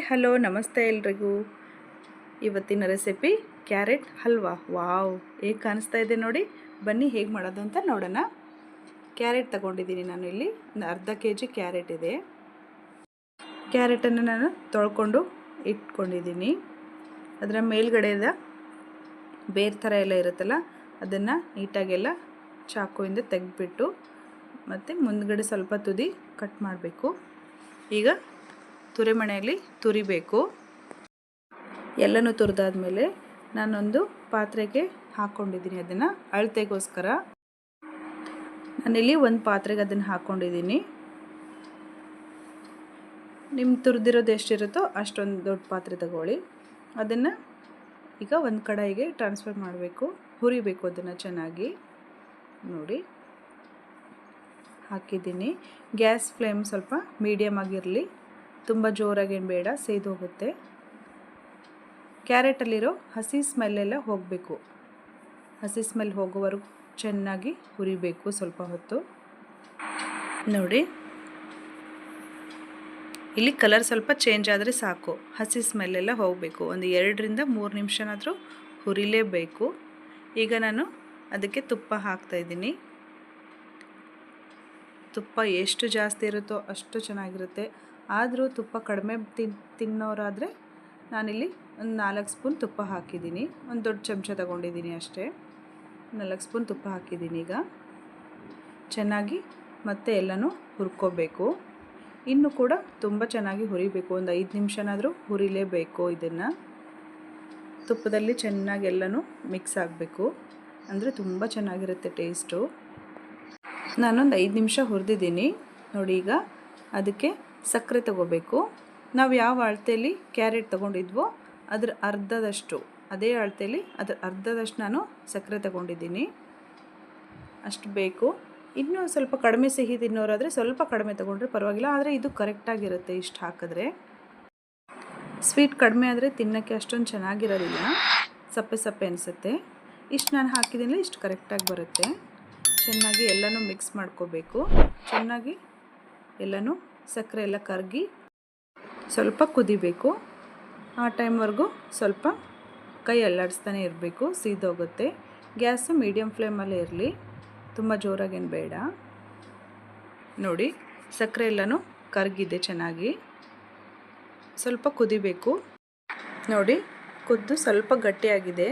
Hello ನಮಸ್ತೆ ಎಲ್ರಿಗೂ. ಇವತ್ತಿನ ರೆಸಿಪಿ ಕ್ಯಾರೆಟ್ ಹಲ್ವಾ. ವಾವ್, ಹೇಗೆ ಕಾಣಿಸ್ತಾ ಇದೆ ನೋಡಿ. ಬನ್ನಿ ಹೇಗೆ ಮಾಡೋದು ಅಂತ ನೋಡೋಣ. ಕ್ಯಾರೆಟ್ ತಗೊಂಡಿದ್ದೀನಿ ನಾನು. ಇಲ್ಲಿ ಅರ್ಧ kg ಕ್ಯಾರೆಟ್ ಇದೆ. ಕ್ಯಾರೆಟನ್ನು ನಾನು ತೊಳ್ಕೊಂಡು ಇಟ್ಕೊಂಡಿದ್ದೀನಿ. ಅದರ ಮೇಲ್ಗಡೆದ ಬೇರೆ ಥರ ಎಲ್ಲ ಇರುತ್ತಲ್ಲ, ಅದನ್ನು ನೀಟಾಗೆಲ್ಲ ಚಾಕುವಿಂದ ತೆಗೆದುಬಿಟ್ಟು ಮತ್ತು ಮುಂದ್ಗಡೆ ಸ್ವಲ್ಪ ತುದಿ ಕಟ್ ಮಾಡಬೇಕು. ಈಗ ತುರಿಮಣೆಯಲ್ಲಿ ತುರಿಬೇಕು. ಎಲ್ಲನೂ ತುರಿದಾದ್ಮೇಲೆ ನಾನೊಂದು ಪಾತ್ರೆಗೆ ಹಾಕ್ಕೊಂಡಿದ್ದೀನಿ. ಅದನ್ನು ಅಳತೆಗೋಸ್ಕರ ನಾನಿಲ್ಲಿ ಒಂದು ಪಾತ್ರೆಗೆ ಅದನ್ನು ಹಾಕ್ಕೊಂಡಿದ್ದೀನಿ. ನಿಮ್ಮ ತುರಿದಿರೋದು ಎಷ್ಟಿರುತ್ತೋ ಅಷ್ಟೊಂದು ದೊಡ್ಡ ಪಾತ್ರೆ ತಗೊಳ್ಳಿ. ಅದನ್ನು ಈಗ ಒಂದು ಕಡಾಯಿಗೆ ಟ್ರಾನ್ಸ್ಫರ್ ಮಾಡಬೇಕು. ಹುರಿಬೇಕು ಅದನ್ನು ಚೆನ್ನಾಗಿ. ನೋಡಿ ಹಾಕಿದ್ದೀನಿ. ಗ್ಯಾಸ್ ಫ್ಲೇಮ್ ಸ್ವಲ್ಪ ಮೀಡಿಯಮ್ ಆಗಿರಲಿ, ತುಂಬ ಜೋರಾಗೇನು ಬೇಡ, ಸೇದು ಹೋಗುತ್ತೆ. ಕ್ಯಾರೆಟಲ್ಲಿರೋ ಹಸಿ ಸ್ಮೆಲ್ಲೆಲ್ಲ ಹೋಗಬೇಕು. ಹಸಿ ಸ್ಮೆಲ್ ಹೋಗೋವರೆಗೂ ಚೆನ್ನಾಗಿ ಹುರಿಬೇಕು ಸ್ವಲ್ಪ ಹೊತ್ತು. ನೋಡಿ ಇಲ್ಲಿ ಕಲರ್ ಸ್ವಲ್ಪ ಚೇಂಜ್ ಆದರೆ ಸಾಕು. ಹಸಿ ಸ್ಮೆಲ್ಲೆಲ್ಲ ಹೋಗಬೇಕು. ಒಂದು 2 ರಿಂದ 3 ನಿಮಿಷನಾದರೂ ಹುರಿಲೇಬೇಕು. ಈಗ ನಾನು ಅದಕ್ಕೆ ತುಪ್ಪ ಹಾಕ್ತಾಯಿದ್ದೀನಿ. ತುಪ್ಪ ಎಷ್ಟು ಜಾಸ್ತಿ ಇರುತ್ತೋ ಅಷ್ಟು ಚೆನ್ನಾಗಿರುತ್ತೆ. ಆದರೂ ತುಪ್ಪ ಕಡಿಮೆ ತಿನ್ನೋರಾದರೆ ನಾನಿಲ್ಲಿ ಒಂದು 4 ಸ್ಪೂನ್ ತುಪ್ಪ ಹಾಕಿದ್ದೀನಿ. ಒಂದು ದೊಡ್ಡ ಚಮಚ ತಗೊಂಡಿದ್ದೀನಿ ಅಷ್ಟೇ. 4 ಸ್ಪೂನ್ ತುಪ್ಪ ಹಾಕಿದ್ದೀನಿ. ಈಗ ಚೆನ್ನಾಗಿ ಮತ್ತೆ ಎಲ್ಲನೂ ಹುರ್ಕೋಬೇಕು. ಇನ್ನೂ ಕೂಡ ತುಂಬ ಚೆನ್ನಾಗಿ ಹುರಿಬೇಕು. ಒಂದು 5 ನಿಮಿಷನಾದರೂ ಹುರಿಲೇಬೇಕು. ಇದನ್ನು ತುಪ್ಪದಲ್ಲಿ ಚೆನ್ನಾಗಿ ಎಲ್ಲನೂ ಮಿಕ್ಸ್ ಆಗಬೇಕು. ಅಂದರೆ ತುಂಬ ಚೆನ್ನಾಗಿರುತ್ತೆ ಟೇಸ್ಟು. ನಾನೊಂದು 5 ನಿಮಿಷ ಹುರಿದಿದ್ದೀನಿ. ನೋಡಿ ಈಗ ಅದಕ್ಕೆ ಸಕ್ಕರೆ ತಗೋಬೇಕು. ನಾವು ಯಾವ ಅಳತೆಯಲ್ಲಿ ಕ್ಯಾರೆಟ್ ತೊಗೊಂಡಿದ್ವೋ ಅದರ ಅರ್ಧದಷ್ಟು, ಅದೇ ಅಳತೆಯಲ್ಲಿ ಅದರ ಅರ್ಧದಷ್ಟು ನಾನು ಸಕ್ಕರೆ ತಗೊಂಡಿದ್ದೀನಿ. ಅಷ್ಟು ಬೇಕು. ಇನ್ನೂ ಸ್ವಲ್ಪ ಕಡಿಮೆ ಸಿಹಿ ತಿನ್ನೋರಾದರೆ ಸ್ವಲ್ಪ ಕಡಿಮೆ ತೊಗೊಂಡ್ರೆ ಪರವಾಗಿಲ್ಲ. ಆದರೆ ಇದು ಕರೆಕ್ಟಾಗಿರುತ್ತೆ ಇಷ್ಟು ಹಾಕಿದ್ರೆ. ಸ್ವೀಟ್ ಕಡಿಮೆ ಆದರೆ ತಿನ್ನೋಕ್ಕೆ ಅಷ್ಟೊಂದು ಚೆನ್ನಾಗಿರೋದಿಲ್ಲ, ಸಪ್ಪೆ ಸಪ್ಪೆ ಅನಿಸುತ್ತೆ. ಇಷ್ಟು ನಾನು ಹಾಕಿದ್ದೀನಿ, ಇಷ್ಟು ಕರೆಕ್ಟಾಗಿ ಬರುತ್ತೆ. ಚೆನ್ನಾಗಿ ಎಲ್ಲನೂ ಮಿಕ್ಸ್ ಮಾಡ್ಕೋಬೇಕು. ಚೆನ್ನಾಗಿ ಎಲ್ಲನೂ ಸಕ್ಕರೆ ಎಲ್ಲ ಕರಗಿ ಸ್ವಲ್ಪ ಕುದಿಬೇಕು. ಆ ಟೈಮ್ವರೆಗೂ ಸ್ವಲ್ಪ ಕೈ ಅಲ್ಲಾಡಿಸ್ತಾನೆ ಇರಬೇಕು, ಸೀದೋಗುತ್ತೆ. ಗ್ಯಾಸು ಮೀಡಿಯಮ್ ಫ್ಲೇಮಲ್ಲೇ ಇರಲಿ, ತುಂಬ ಜೋರಾಗೇನು ಬೇಡ. ನೋಡಿ ಸಕ್ಕರೆ ಎಲ್ಲನೂ ಕರಗಿದೆ ಚೆನ್ನಾಗಿ. ಸ್ವಲ್ಪ ಕುದಿಬೇಕು. ನೋಡಿ ಕುದ್ದು ಸ್ವಲ್ಪ ಗಟ್ಟಿಯಾಗಿದೆ.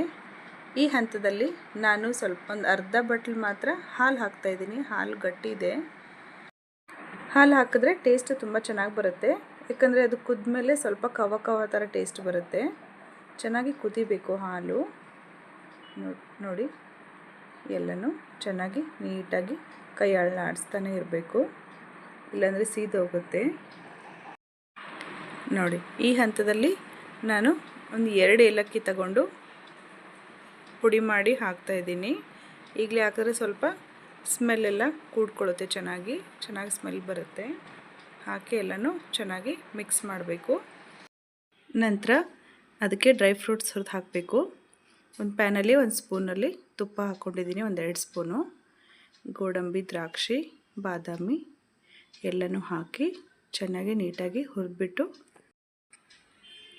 ಈ ಹಂತದಲ್ಲಿ ನಾನು ಒಂದು ಅರ್ಧ ಬಟ್ಲು ಮಾತ್ರ ಹಾಲು ಹಾಕ್ತಾಯಿದ್ದೀನಿ. ಹಾಲು ಗಟ್ಟಿ ಇದೆ. ಹಾಲು ಹಾಕಿದ್ರೆ ಟೇಸ್ಟ್ ತುಂಬ ಚೆನ್ನಾಗಿ ಬರುತ್ತೆ. ಯಾಕಂದರೆ ಅದು ಕುದ್ಮೇಲೆ ಸ್ವಲ್ಪ ಕವ ಕವ ಥರ ಟೇಸ್ಟ್ ಬರುತ್ತೆ. ಚೆನ್ನಾಗಿ ಕುದಿಬೇಕು ಹಾಲು. ನೋಡಿ ಎಲ್ಲನೂ ಚೆನ್ನಾಗಿ ನೀಟಾಗಿ ಕೈ ಆಡಿಸ್ತಾನೆ ಇರಬೇಕು, ಇಲ್ಲಾಂದರೆ ಸೀದೋಗುತ್ತೆ. ನೋಡಿ ಈ ಹಂತದಲ್ಲಿ ನಾನು ಒಂದು 2 ಏಲಕ್ಕಿ ತಗೊಂಡು ಪುಡಿ ಮಾಡಿ ಹಾಕ್ತಾಯಿದ್ದೀನಿ. ಈಗಲೇ ಹಾಕಿದ್ರೆ ಸ್ವಲ್ಪ ಸ್ಮೆಲ್ಲೆಲ್ಲ ಕೂಡ್ಕೊಳ್ಳುತ್ತೆ, ಚೆನ್ನಾಗಿ ಸ್ಮೆಲ್ ಬರುತ್ತೆ. ಹಾಕಿ ಎಲ್ಲನೂ ಚೆನ್ನಾಗಿ ಮಿಕ್ಸ್ ಮಾಡಬೇಕು. ನಂತರ ಅದಕ್ಕೆ ಡ್ರೈ ಫ್ರೂಟ್ಸ್ ಹುರಿದು ಹಾಕಬೇಕು. ಒಂದು ಪ್ಯಾನಲ್ಲಿ ಒಂದು ಸ್ಪೂನಲ್ಲಿ ತುಪ್ಪ ಹಾಕ್ಕೊಂಡಿದ್ದೀನಿ, ಒಂದು 2 ಸ್ಪೂನು. ಗೋಡಂಬಿ, ದ್ರಾಕ್ಷಿ, ಬಾದಾಮಿ ಎಲ್ಲನೂ ಹಾಕಿ ಚೆನ್ನಾಗಿ ನೀಟಾಗಿ ಹುರಿದ್ಬಿಟ್ಟು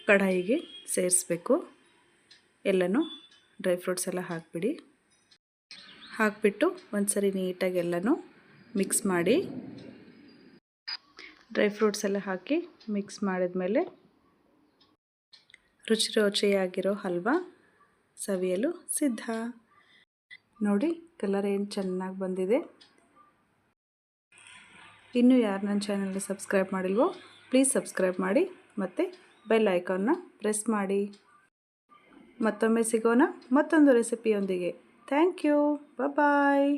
ಕಡಾಯಿಗೆ ಸೇರಿಸ್ಬೇಕು. ಎಲ್ಲನೂ ಡ್ರೈ ಫ್ರೂಟ್ಸ್ ಎಲ್ಲ ಹಾಕಿಬಿಡಿ. ಹಾಕಿಬಿಟ್ಟು ಒಂದು ಸರಿ ನೀಟಾಗಿ ಎಲ್ಲನೂ ಮಿಕ್ಸ್ ಮಾಡಿ. ಡ್ರೈ ಫ್ರೂಟ್ಸ್ ಎಲ್ಲ ಹಾಕಿ ಮಿಕ್ಸ್ ಮಾಡಿದ್ಮೇಲೆ ರುಚಿಯಾಗಿರೋ ಹಲ್ವಾ ಸವಿಯಲು ಸಿದ್ಧ. ನೋಡಿ ಕಲರ್ ಏನು ಚೆನ್ನಾಗಿ ಬಂದಿದೆ. ಇನ್ನೂ ಯಾರು ನನ್ನ ಚಾನಲ್ಗೆ ಸಬ್ಸ್ಕ್ರೈಬ್ ಮಾಡಿಲ್ವೋ ಪ್ಲೀಸ್ ಸಬ್ಸ್ಕ್ರೈಬ್ ಮಾಡಿ ಮತ್ತು ಬೆಲ್ ಐಕಾನ್ನ ಪ್ರೆಸ್ ಮಾಡಿ. ಮತ್ತೊಮ್ಮೆ ಸಿಗೋಣ ಮತ್ತೊಂದು ರೆಸಿಪಿಯೊಂದಿಗೆ. Thank you. ಬಾಯ್.